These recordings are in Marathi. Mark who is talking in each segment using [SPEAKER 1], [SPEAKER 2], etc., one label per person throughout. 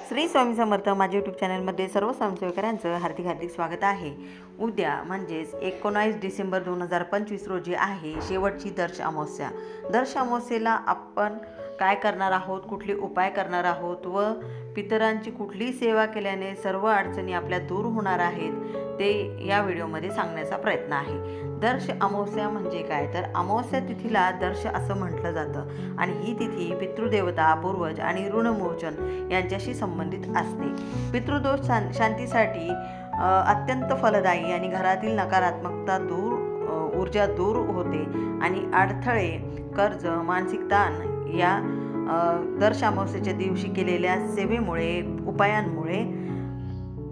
[SPEAKER 1] श्री स्वामी समर्थ माझ्या यूट्यूब चॅनलमध्ये सर्व स्वयंसेवकांचं हार्दिक हार्दिक स्वागत आहे। उद्या म्हणजेच 19 डिसेंबर 2025 रोजी आहे शेवटची दर्श अमावस्या। दर्श अमावस्येला आपण काय करणार आहोत, कुठले उपाय करणार आहोत व पितरांची कुठली सेवा केल्याने सर्व अडचणी आपल्या दूर होणार आहेत ते या व्हिडिओमध्ये सांगण्याचा प्रयत्न आहे। दर्श अमावस्या म्हणजे काय, तर अमावस्या तिथीला दर्श असं म्हटलं जातं आणि ही तिथी पितृदेवता, पूर्वज आणि ऋणमोचन यांच्याशी संबंधित असते। पितृदोष शांतीसाठी अत्यंत फलदायी आणि घरातील नकारात्मकता ऊर्जा दूर होते आणि अडथळे, कर्ज, मानसिक ताण या दर्श अमावस्येच्या दिवशी केलेल्या सेवेमुळे, उपायांमुळे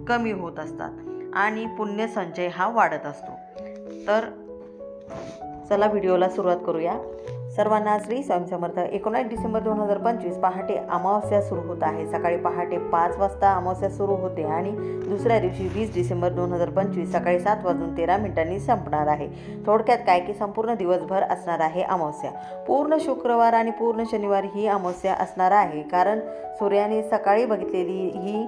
[SPEAKER 1] कमी होत असतात आणि पुण्य संचय हा वाढत असतो। तर चला व्हिडिओला सुरुवात करूया। सर्वांना श्री स्वामी समर्थ। 19 डिसेंबर 2025 पहाटे अमावस्या सुरू होत आहे। सकाळी पहाटे 5 वाजता अमावस्या सुरू होते आणि दुसऱ्या दिवशी 20 डिसेंबर 2025 सकाळी 7:13 संपणार आहे। थोडक्यात काय की संपूर्ण दिवसभर असणार आहे अमावस्या। पूर्ण शुक्रवार आणि पूर्ण शनिवार ही अमावस्या असणार आहे, कारण सूर्याने सकाळी बघितलेली ही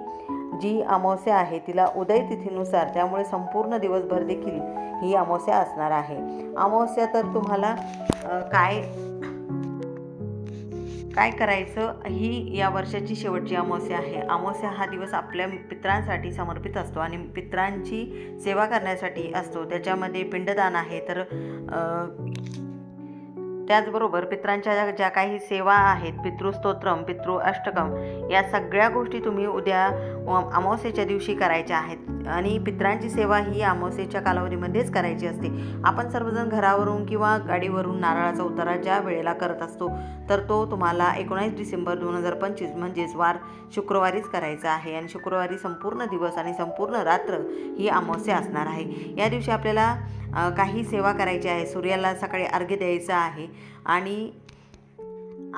[SPEAKER 1] जी अमावस्या आहे तिला उदय तिथीनुसार, त्यामुळे संपूर्ण दिवसभर देखील ही अमावस्या असणार आहे। अमावस्या तर तुम्हाला काय करायचं ही या वर्षाची शेवटची अमावस्या आहे। अमावस्या हा दिवस आपल्या पितरांसाठी समर्पित असतो आणि पितरांची सेवा करण्यासाठी असतो। त्याच्यामध्ये पिंडदान आहे, तर त्याचबरोबर पितरांच्या ज्या काही सेवा आहेत, पितृस्तोत्रम, पितृ अष्टकम या सगळ्या गोष्टी तुम्ही उद्या अमावस्येच्या दिवशी करायच्या आहेत आणि पितरांची सेवा ही अमावस्येच्या कालावधीमध्येच करायची असते। आपण सर्वजण घरावरून किंवा गाडीवरून नारळाचा उतारा ज्या वेळेला करत असतो तर तो तुम्हाला 19 डिसेंबर 2025 म्हणजेच वार शुक्रवारीच करायचा आहे आणि शुक्रवारी संपूर्ण दिवस आणि संपूर्ण रात्र ही अमावस्या असणार आहे। या दिवशी आपल्याला काही सेवा करायची आहे। सूर्याला सकाळी अर्घ्य द्यायचं आहे आणि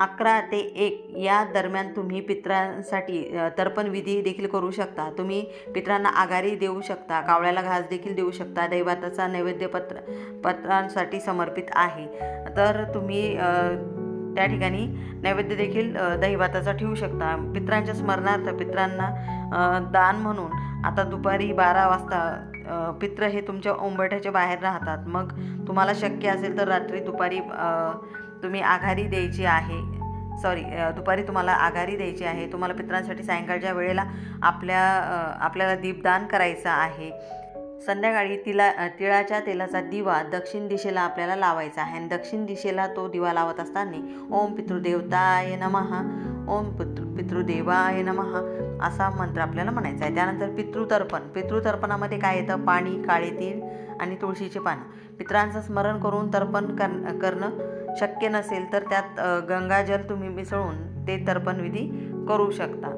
[SPEAKER 1] 11 ते 1 या दरम्यान तुम्ही पितरांसाठी तर्पण विधी देखील करू शकता। तुम्ही पितरांना आघारी देऊ शकता, कावळ्याला घास देखील देऊ शकता। दैवाताचा नैवेद्य पत्रांसाठी समर्पित आहे, तर तुम्ही त्या ठिकाणी नैवेद्य देखील दहीभाताचा ठेवू शकता। पितरांच्या स्मरणार्थ पितरांना दान म्हणून आता दुपारी 12 वाजता पित्र हे तुमच्या उंबरठ्याच्या बाहेर राहतात, मग तुम्हाला शक्य असेल तर दुपारी तुम्ही आघारी द्यायची आहे। दुपारी तुम्हाला आघारी द्यायची आहे। तुम्हाला पितरांसाठी सायंकाळच्या वेळेला आपल्याला दीपदान करायचं आहे। संध्याकाळी तिळाच्या तेलाचा दिवा दक्षिण दिशेला आपल्याला लावायचा आहे आणि दक्षिण दिशेला तो दिवा लावत असताना ओम पितृदेवताय नमः, ओम पितृदेवाय नमः असा मंत्र आपल्याला म्हणायचा आहे। त्यानंतर पितृतर्पणामध्ये काय येतं, पाणी, काळे तीळ आणि तुळशीचे पानं। पितरांचं स्मरण करून तर्पण करणं शक्य नसेल तर त्यात गंगाजल तुम्ही मिसळून ते तर्पण विधी करू शकता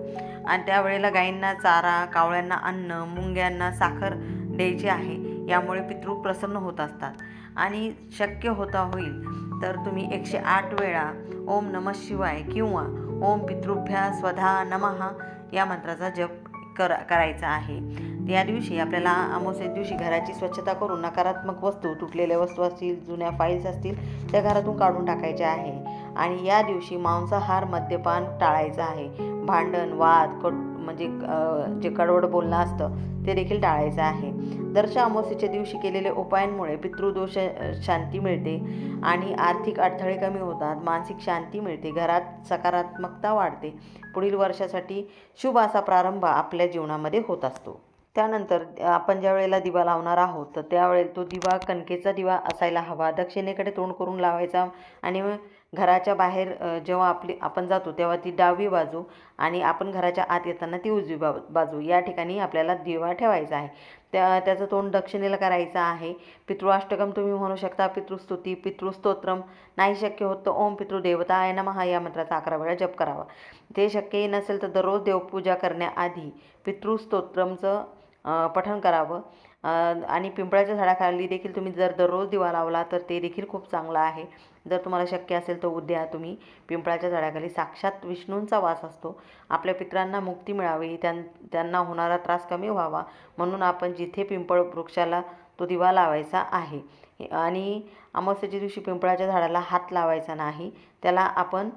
[SPEAKER 1] आणि त्यावेळेला गायींना चारा, कावळ्यांना अन्न, मुंग्यांना साखर द्यायची आहे। यामुळे पितृ प्रसन्न होत असतात आणि शक्य होईल तर तुम्ही 108 वेळा ओम नमः शिवाय किंवा ओम पितृभ्या स्वधा नमः या मंत्राचा जप करायचा आहे। या दिवशी आपल्याला अमावस्ये दिवशी घराची स्वच्छता करून नकारात्मक वस्तू, तुटलेल्या वस्तू असतील, जुन्या फाईल्स असतील त्या घरातून काढून टाकायच्या आहे आणि या दिवशी मांसाहार, मद्यपान टाळायचं आहे। भांडण, वाद म्हणजे जे कडवड बोलणं असतं ते देखील टाळायचं आहे। दर्श अमावस्येच्या दिवशी केलेल्या उपायांमुळे पितृदोष शांती मिळते आणि आर्थिक अडथळे कमी होतात, मानसिक शांती मिळते, घरात सकारात्मकता वाढते। पुढील वर्षासाठी शुभ असा प्रारंभ आपल्या जीवनामध्ये होत असतो। त्यानंतर आपण ज्या वेळेला दिवा लावणार आहोत तर त्यावेळेला तो दिवा कणकेचा दिवा असायला हवा, दक्षिणेकडे तोंड करून लावायचा आणि घराच्या बाहेर जेव्हा आपण जातो तेव्हा ती डावी बाजू आणि आपण घराच्या आत येताना ती उजवी बाजू या ठिकाणी आपल्याला दिवा ठेवायचा आहे। त्याचं तोंड दक्षिणेला करायचं आहे। पितृअष्टकम तुम्ही म्हणू शकता, पितृस्तुती, पितृस्तोत्रम नाही शक्य होत तर ओम पितृदेवताय नमः या मंत्राचा 11 वेळा जप करावा। ते शक्य नसेल तर दररोज देवपूजा करण्याआधी पितृस्तोत्रमचं पठण करावं आणि पिंपळाच्या झाडाखाली देखील तुम्ही जर दररोज दिवा लावला तर ते देखील खूप चांगलं आहे। जर तुम्हाला शक्य असेल तर उद्या तुम्ही पिंपळाच्या झाडाखाली, साक्षात विष्णूंचा वास असतो, आपल्या पितरांना मुक्ती मिळावी, त्यांना होणारा त्रास कमी व्हावा म्हणून आपण जिथे पिंपळ वृक्षाला तो दिवा लावायचा आहे आणि अमावस्येच्या दिवशी पिंपळाच्या झाडाला हात लावायचा नाही, त्याला आपण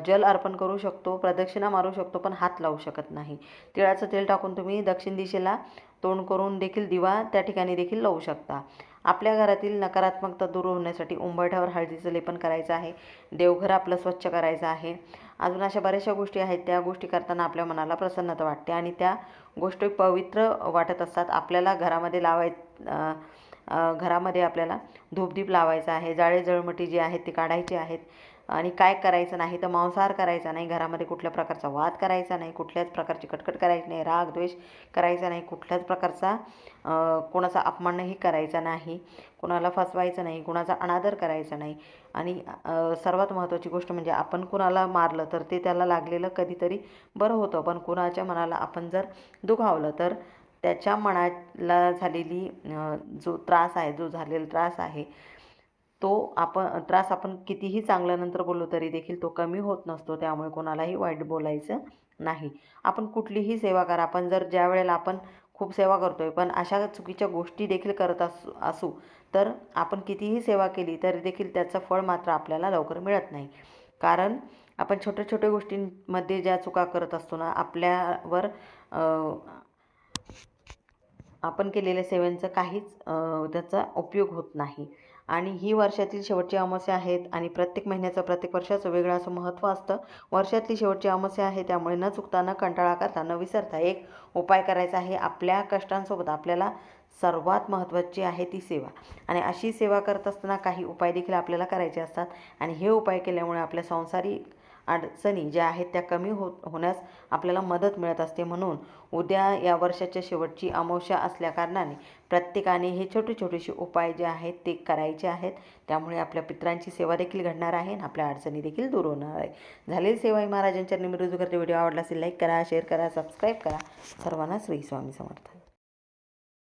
[SPEAKER 1] जल अर्पण करू शकतो, प्रदक्षिणा मारू शकतो, पण हात लावू शकत नाही. तिळाचं तेल टाकून तुम्ही दक्षिण दिशेला तोंड करून देखील दिवा त्या ठिकाणी देखील लावू शकता. आपल्या घरातील नकारात्मकता दूर होण्यासाठी उंबरठ्यावर हळदीचं लेपन करायचं आहे. देवघर आपलं स्वच्छ करायचं आहे. अजून अशा बऱ्याचशा गोष्टी आहेत, त्या गोष्टी करताना आपल्या मनाला प्रसन्नता वाटते आणि त्या गोष्टी पवित्र वाटत असतात. आपल्याला घरामध्ये आपल्याला धूपदीप लावायचा आहे. जाळे जळमटी जी आहेत ती काढायची आहेत. आणि काय करायचं नाही तर मांसाहार करायचा नाही, घरामध्ये कुठल्या प्रकारचा वाद करायचा नाही, कुठल्याच प्रकारची कटकट करायची नाही, राग द्वेष करायचा नाही, कुठल्याच प्रकारचा कोणाचा अपमानही करायचा नाही, कोणाला फसवायचं नाही, कुणाचा अनादर करायचा नाही. आणि सर्वात महत्त्वाची गोष्ट म्हणजे आपण कुणाला मारलं तर ते त्याला लागलेलं कधीतरी बरं होतं, पण कुणाच्या मनाला आपण जर दुखावलं तर त्याच्या मनाला झालेली जो त्रास आहे, जो झालेला त्रास आहे, तो त्रास आपण कितीही चांगलं नंतर बोललो तरी देखील तो कमी होत नसतो. त्यामुळे कोणालाही वाईट बोलायचं नाही. आपण कुठलीही सेवा करा, आपण जर ज्या वेळेला आपण खूप सेवा करतोय पण अशा चुकीच्या गोष्टी देखील करत असू तर आपण कितीही सेवा केली तरी देखील त्याचं फळ मात्र आपल्याला लवकर मिळत नाही. कारण आपण छोट्या छोट्या गोष्टींमध्ये ज्या चुका करत असतो ना, आपल्यावर आपण केलेल्या सेवांचा काहीच त्याचा उपयोग होत नाही. आणि ही वर्षातील शेवटची अमावस्या आहेत आणि प्रत्येक महिन्याचं प्रत्येक वर्षाचं वेगळं असं महत्त्व असतं. वर्षातली शेवटची अमावस्या आहे, त्यामुळे न चुकता, न कंटाळा करता, न विसरता एक उपाय करायचा आहे. आपल्या कष्टांसोबत आपल्याला सर्वात महत्त्वाची आहे ती सेवा. आणि अशी सेवा करत असताना काही उपाय देखील आपल्याला करायचे असतात आणि हे उपाय केल्यामुळे आपल्या संसारिक अडचणी ज्या आहेत त्या कमी होण्यास आपल्याला मदत मिळत असते. म्हणून उद्या या वर्षाच्या शेवटची अमावस्या असल्याकारणाने प्रत्येकाने हे छोटे छोटेसे उपाय जे आहेत ते करायचे आहेत. त्यामुळे आपल्या पितरांची सेवा देखील घडणार आहे आणि आपल्या अडचणी देखील दूर होणार आहे. झालेली सेवा महाराजांच्या निमित्त करते. व्हिडिओ आवडला असेल लाईक करा, शेअर करा, सबस्क्राईब करा. सर्वांना श्री स्वामी समर्थ.